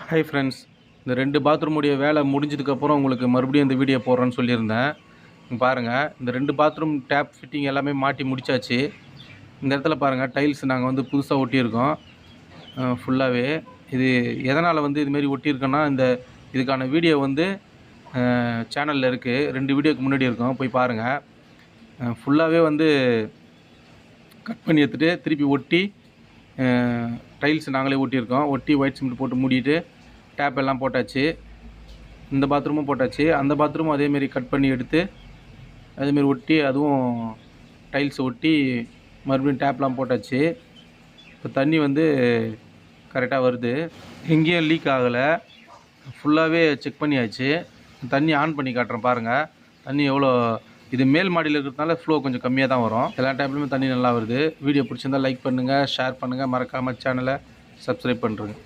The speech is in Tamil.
ஹை ஃப்ரெண்ட்ஸ், இந்த 2 பாத்ரூமுடைய வேலை முடிஞ்சதுக்கப்புறம் உங்களுக்கு மறுபடியும் இந்த வீடியோ போடுறேன்னு சொல்லியிருந்தேன். பாருங்கள், இந்த 2 பாத்ரூம் டேப் ஃபிட்டிங் எல்லாமே மாட்டி முடிச்சாச்சு. இந்த இடத்துல பாருங்கள், டைல்ஸ் நாங்கள் வந்து புதுசாக ஒட்டியிருக்கோம் ஃபுல்லாகவே. இது எதனால் வந்து இதுமாரி ஒட்டியிருக்கோன்னா, இதுக்கான வீடியோ வந்து சேனலில் இருக்குது. 2 வீடியோக்கு முன்னாடி இருக்கும், போய் பாருங்கள். ஃபுல்லாகவே வந்து கட் பண்ணி எடுத்துகிட்டு திருப்பி ஒட்டி டைல்ஸ் நாங்களே ஒட்டியிருக்கோம். ஒட்டி ஒயிட் சிமெண்ட் போட்டு மூடிட்டு டேப் எல்லாம் போட்டாச்சு. இந்த பாத்ரூமும் போட்டாச்சு. அந்த பாத்ரூமும் அதேமாரி கட் பண்ணி எடுத்து அதேமாரி ஒட்டி அதுவும் டைல்ஸ் ஒட்டி மறுபடியும் டேப்லாம் போட்டாச்சு. இப்போ தண்ணி வந்து கரெக்டாக வருது, எங்கேயும் லீக் ஆகலை. ஃபுல்லாகவே செக் பண்ணியாச்சு. தண்ணி ஆன் பண்ணி காட்டுறேன் பாருங்கள். தண்ணி எவ்வளோ, இது மேல் மாடியில் இருக்கிறதுனால ஃப்ளோ கொஞ்சம் கம்மியாக தான் வரும். எல்லா டேப்லையுமே தண்ணி நல்லா வருது. வீடியோ பிடிச்சிருந்தால் லைக் பண்ணுங்கள், ஷேர் பண்ணுங்கள், மறக்காமல் சேனலை சப்ஸ்கிரைப் பண்ணுறேங்க.